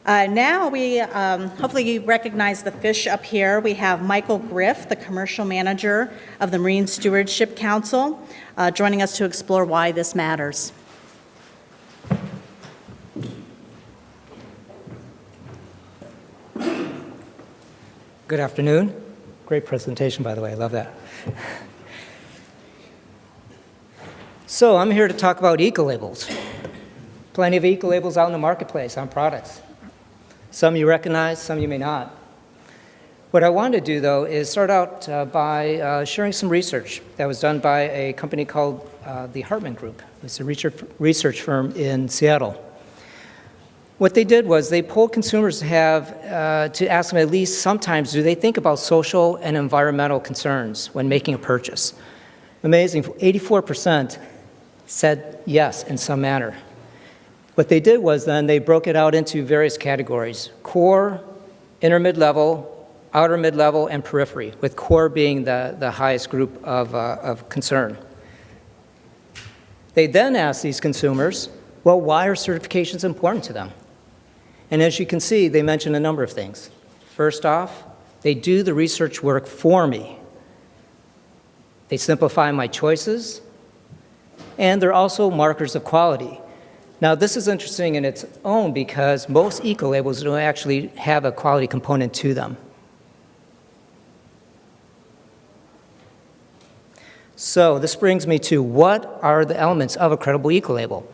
Now we, hopefully you recognize the fish up here. We have Michael Griff, the commercial manager of the Marine Stewardship Council, joining us to explore why this matters. Good afternoon. Great presentation, by the way. I love that. So I'm here to talk about ecolabels. Plenty of ecolabels out in the marketplace on products. Some you recognize, some you may not. What I want to do, though, is start out by sharing some research that was done by a company called the Hartman Group. It's a research firm in Seattle. What they did was they polled consumers to ask them at least sometimes, do they think about social and environmental concerns when making a purchase? Amazing, 84% said yes in some manner. What they did was then they broke it out into various categories: core, inner mid-level, outer mid-level, and periphery, with core being the highest group of concern. They then asked these consumers, well, why are certifications important to them? And as you can see, they mention a number of things. First off, they do the research work for me. They simplify my choices, and they're also markers of quality. Now, this is interesting in its own because most ecolabels don't actually have a quality component to them. So this brings me to what are the elements of a credible ecolabel?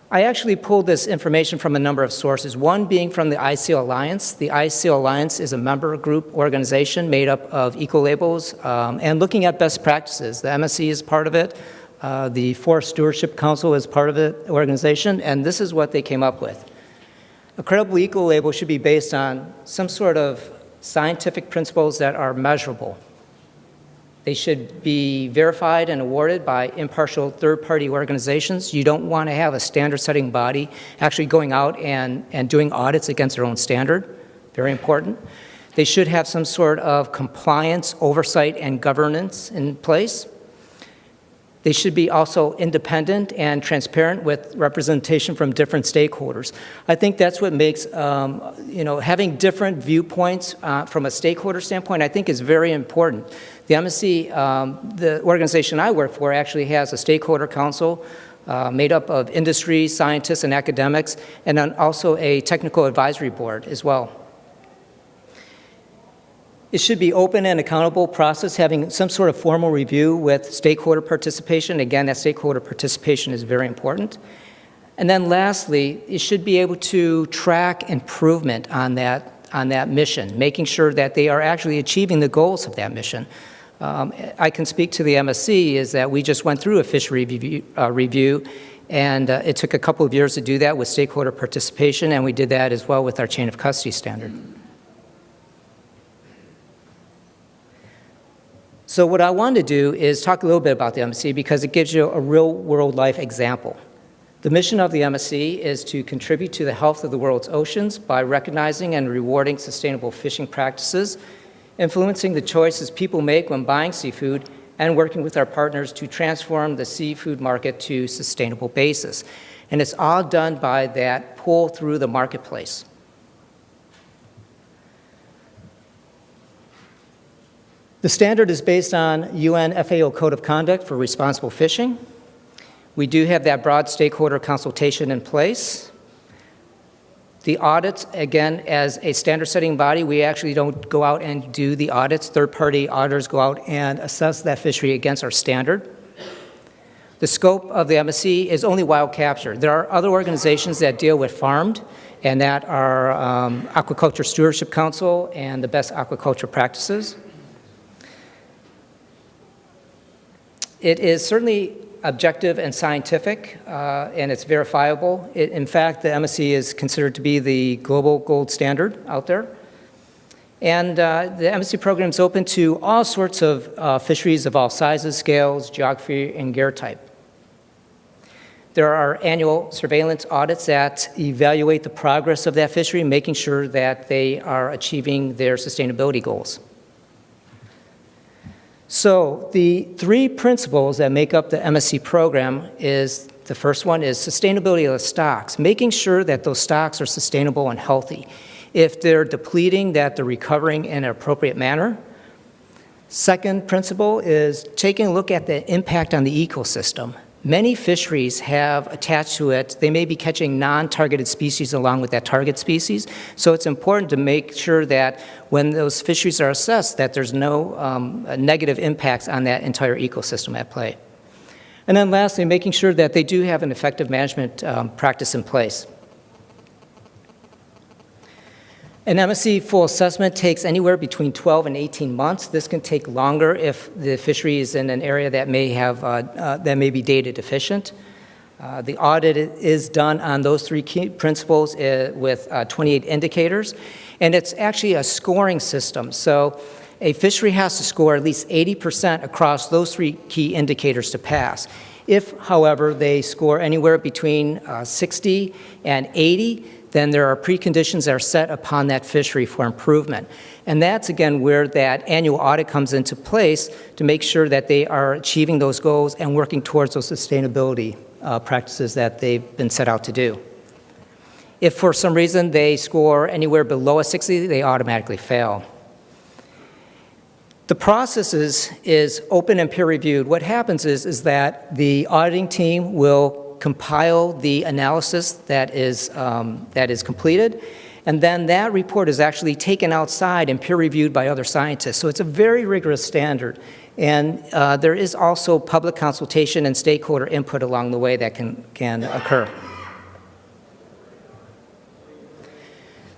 I actually pulled this information from a number of sources, one being from the ICL Alliance. The ICL Alliance is a member group organization made up of ecolabels and looking at best practices. The MSC is part of it. The Forest Stewardship Council is part of the organization, and this is what they came up with. A credible ecolabel should be based on some sort of scientific principles that are measurable. They should be verified and awarded by impartial third-party organizations. You don't want to have a standard-setting body actually going out and doing audits against their own standard. Very important. They should have some sort of compliance, oversight, and governance in place. They should be also independent and transparent with representation from different stakeholders. I think that's what makes, having different viewpoints from a stakeholder standpoint, I think is very important. The MSC, the organization I work for, actually has a stakeholder council made up of industry, scientists, and academics, and then also a technical advisory board as well. It should be open and accountable process, having some sort of formal review with stakeholder participation. Again, that stakeholder participation is very important. And then lastly, it should be able to track improvement on that mission, making sure that they are actually achieving the goals of that mission. I can speak to the MSC is that we just went through a fishery review, and it took a couple of years to do that with stakeholder participation, and we did that as well with our chain of custody standard. So what I want to do is talk a little bit about the MSC because it gives you a real-world life example. The mission of the MSC is to contribute to the health of the world's oceans by recognizing and rewarding sustainable fishing practices, influencing the choices people make when buying seafood, and working with our partners to transform the seafood market to sustainable basis. And it's all done by that pull through the marketplace. The standard is based on UN FAO Code of Conduct for Responsible Fishing. We do have that broad stakeholder consultation in place. The audits, again, as a standard-setting body, we actually don't go out and do the audits. Third-party auditors go out and assess that fishery against our standard. The scope of the MSC is only wild capture. There are other organizations that deal with farmed, and that are Aquaculture Stewardship Council and the best aquaculture practices. It is certainly objective and scientific, and it's verifiable. In fact, the MSC is considered to be the global gold standard out there. And the MSC program is open to all sorts of fisheries of all sizes, scales, geography, and gear type. There are annual surveillance audits that evaluate the progress of that fishery, making sure that they are achieving their sustainability goals. So the three principles that make up the MSC program is the first one is sustainability of the stocks, making sure that those stocks are sustainable and healthy. If they're depleting, that they're recovering in an appropriate manner. Second principle is taking a look at the impact on the ecosystem. Many fisheries have attached to it, they may be catching non-targeted species along with that target species, so it's important to make sure that when those fisheries are assessed that there's no negative impacts on that entire ecosystem at play. And then lastly, making sure that they do have an effective management practice in place. An MSC full assessment takes anywhere between 12 and 18 months. This can take longer if the fishery is in an area that may be data deficient. The audit is done on those three key principles with 28 indicators, and it's actually a scoring system. So a fishery has to score at least 80% across those three key indicators to pass. If, however, they score anywhere between 60 and 80, then there are preconditions that are set upon that fishery for improvement. And that's, again, where that annual audit comes into place to make sure that they are achieving those goals and working towards those sustainability practices that they've been set out to do. If for some reason they score anywhere below a 60, they automatically fail. The process is open and peer-reviewed. What happens is that the auditing team will compile the analysis that is completed, and then that report is actually taken outside and peer-reviewed by other scientists. So it's a very rigorous standard, and there is also public consultation and stakeholder input along the way that can occur.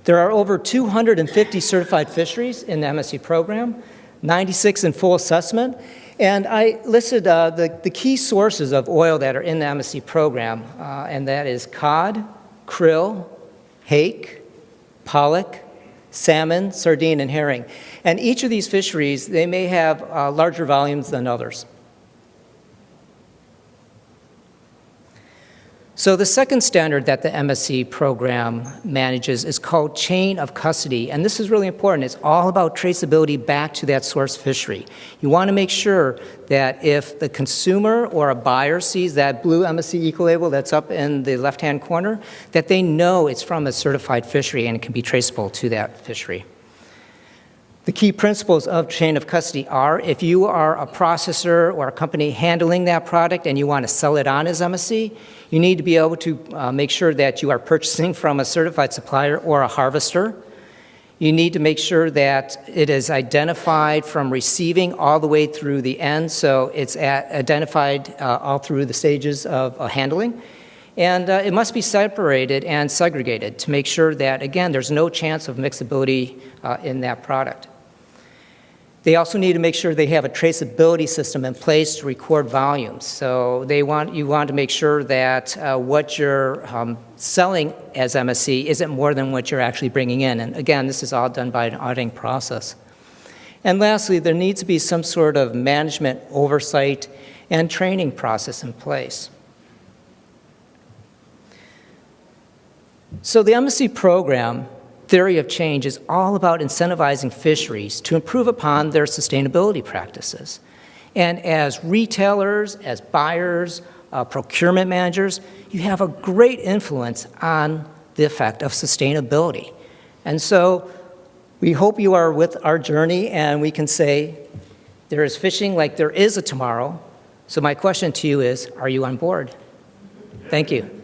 There are over 250 certified fisheries in the MSC program, 96 in full assessment, and I listed the key sources of oil that are in the MSC program, and that is cod, krill, hake, pollock, salmon, sardine, and herring. And each of these fisheries, they may have larger volumes than others. So the second standard that the MSC program manages is called chain of custody, and this is really important. It's all about traceability back to that source fishery. You want to make sure that if the consumer or a buyer sees that blue MSC ecolabel that's up in the left-hand corner, that they know it's from a certified fishery and it can be traceable to that fishery. The key principles of chain of custody are if you are a processor or a company handling that product and you want to sell it on as MSC, you need to be able to make sure that you are purchasing from a certified supplier or a harvester. You need to make sure that it is identified from receiving all the way through the end, so it's identified all through the stages of handling. And it must be separated and segregated to make sure that, again, there's no chance of mixability in that product. They also need to make sure they have a traceability system in place to record volumes. So you want to make sure that what you're selling as MSC isn't more than what you're actually bringing in. And again, this is all done by an auditing process. And lastly, there needs to be some sort of management oversight and training process in place. So the MSC program, Theory of Change, is all about incentivizing fisheries to improve upon their sustainability practices. And as retailers, as buyers, procurement managers, you have a great influence on the effect of sustainability. And so we hope you are with our journey and we can say there is fishing like there is a tomorrow. So my question to you is, are you on board? Thank you.